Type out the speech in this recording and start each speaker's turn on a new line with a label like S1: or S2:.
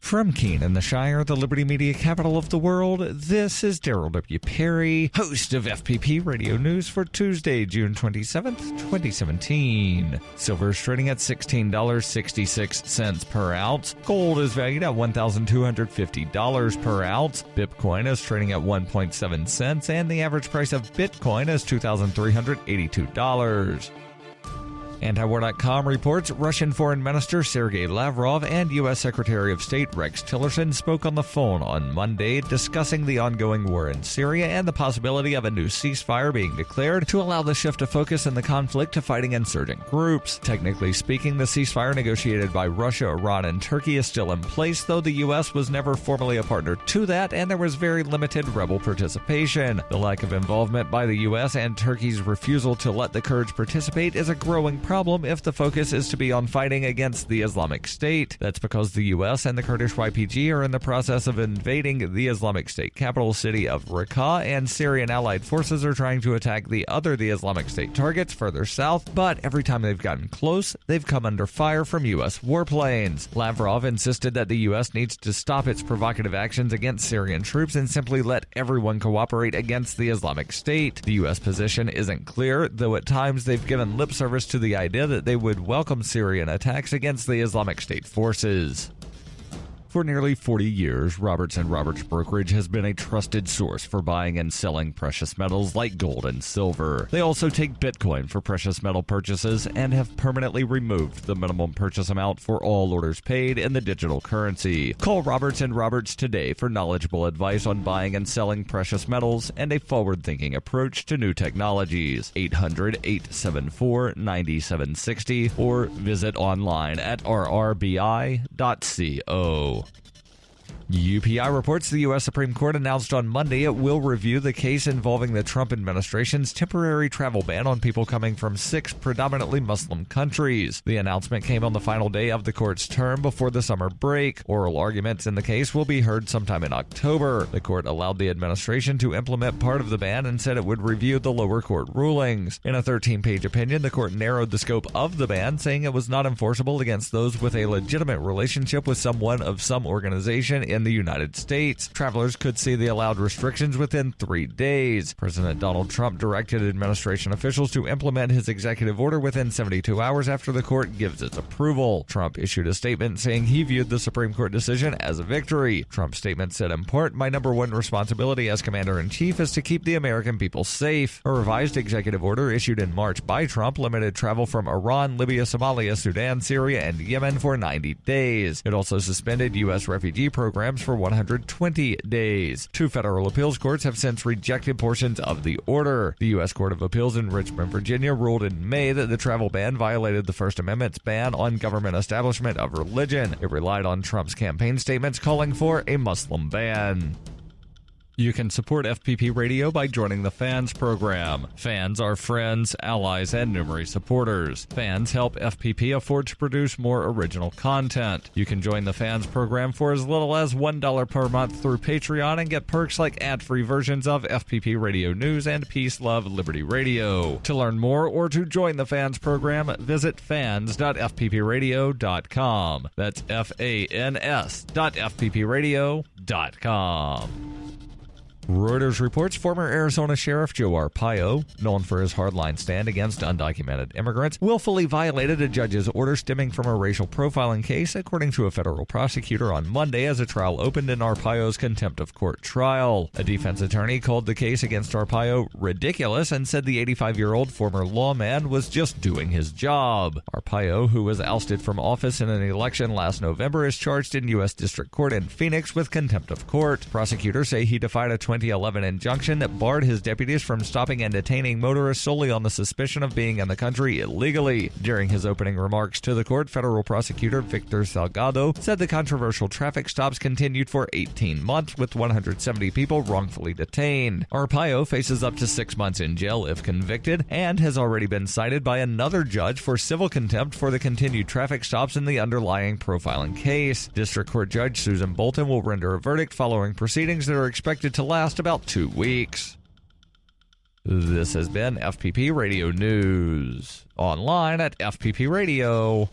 S1: From Keene in the Shire, the Liberty Media capital of the world, this is Daryl W. Perry, host of FPP Radio News for Tuesday, June 27th, 2017. Silver is trading at $16.66 per ounce. Gold is valued at $1,250 per ounce. Bitcoin is trading at 1.7 cents, and the average price of Bitcoin is $2,382. Antiwar.com reports Russian Foreign Minister Sergei Lavrov and U.S. Secretary of State Rex Tillerson spoke on the phone on Monday discussing the ongoing war in Syria and the possibility of a new ceasefire being declared to allow the shift of focus in the conflict to fighting insurgent groups. Technically speaking, the ceasefire negotiated by Russia, Iran, and Turkey is still in place, though the U.S. was never formally a partner to that, and there was very limited rebel participation. The lack of involvement by the U.S. and Turkey's refusal to let the Kurds participate is a growing problem if the focus is to be on fighting against the Islamic State. That's because the U.S. and the Kurdish YPG are in the process of invading the Islamic State capital city of Raqqa, and Syrian allied forces are trying to attack the Islamic State targets further south, but every time they've gotten close, they've come under fire from U.S. warplanes. Lavrov insisted that the U.S. needs to stop its provocative actions against Syrian troops and simply let everyone cooperate against the Islamic State. The U.S. position isn't clear, though at times they've given lip service to the idea that they would welcome Syrian attacks against the Islamic State forces. For nearly 40 years, Roberts & Roberts Brokerage has been a trusted source for buying and selling precious metals like gold and silver. They also take Bitcoin for precious metal purchases and have permanently removed the minimum purchase amount for all orders paid in the digital currency. Call Roberts & Roberts today for knowledgeable advice on buying and selling precious metals and a forward-thinking approach to new technologies. 800-874-9760 or visit online at rrbi.co. UPI reports the U.S. Supreme Court announced on Monday it will review the case involving the Trump administration's temporary travel ban on people coming from 6 predominantly Muslim countries. The announcement came on the final day of the court's term before the summer break. Oral arguments in the case will be heard sometime in October. The court allowed the administration to implement part of the ban and said it would review the lower court rulings. In a 13-page opinion, the court narrowed the scope of the ban, saying it was not enforceable against those with a legitimate relationship with someone of some organization in the United States. Travelers could see the allowed restrictions within 3 days. President Donald Trump directed administration officials to implement his executive order within 72 hours after the court gives its approval. Trump issued a statement saying he viewed the Supreme Court decision as a victory. Trump's statement said, in part, "My number one responsibility as commander-in-chief is to keep the American people safe." A revised executive order issued in March by Trump limited travel from Iran, Libya, Somalia, Sudan, Syria, and Yemen for 90 days. It also suspended U.S. refugee programs for 120 days. 2 federal appeals courts have since rejected portions of the order. The U.S. Court of Appeals in Richmond, Virginia ruled in May that the travel ban violated the First Amendment's ban on government establishment of religion. It relied on Trump's campaign statements calling for a Muslim ban. You can support FPP Radio by joining the Fans program. Fans are friends, allies, and numerous supporters. Fans help FPP afford to produce more original content. You can join the Fans program for as little as $1 per month through Patreon and get perks like ad-free versions of FPP Radio News and Peace, Love, Liberty Radio. To learn more or to join the Fans program, visit fans.fppradio.com. That's fans.fppradio.com. Reuters reports former Arizona Sheriff Joe Arpaio, known for his hardline stand against undocumented immigrants, willfully violated a judge's order stemming from a racial profiling case, according to a federal prosecutor on Monday as a trial opened in Arpaio's contempt of court trial. A defense attorney called the case against Arpaio ridiculous and said the 85-year-old former lawman was just doing his job. Arpaio, who was ousted from office in an election last November, is charged in U.S. District Court in Phoenix with contempt of court. Prosecutors say he defied a 2011 injunction that barred his deputies from stopping and detaining motorists solely on the suspicion of being in the country illegally. During his opening remarks to the court, federal prosecutor Victor Salgado said the controversial traffic stops continued for 18 months with 170 people wrongfully detained. Arpaio faces up to 6 months in jail if convicted and has already been cited by another judge for civil contempt for the continued traffic stops in the underlying profiling case. District Court Judge Susan Bolton will render a verdict following proceedings that are expected to last about 2 weeks. This has been FPP Radio News, online at fppradio.com.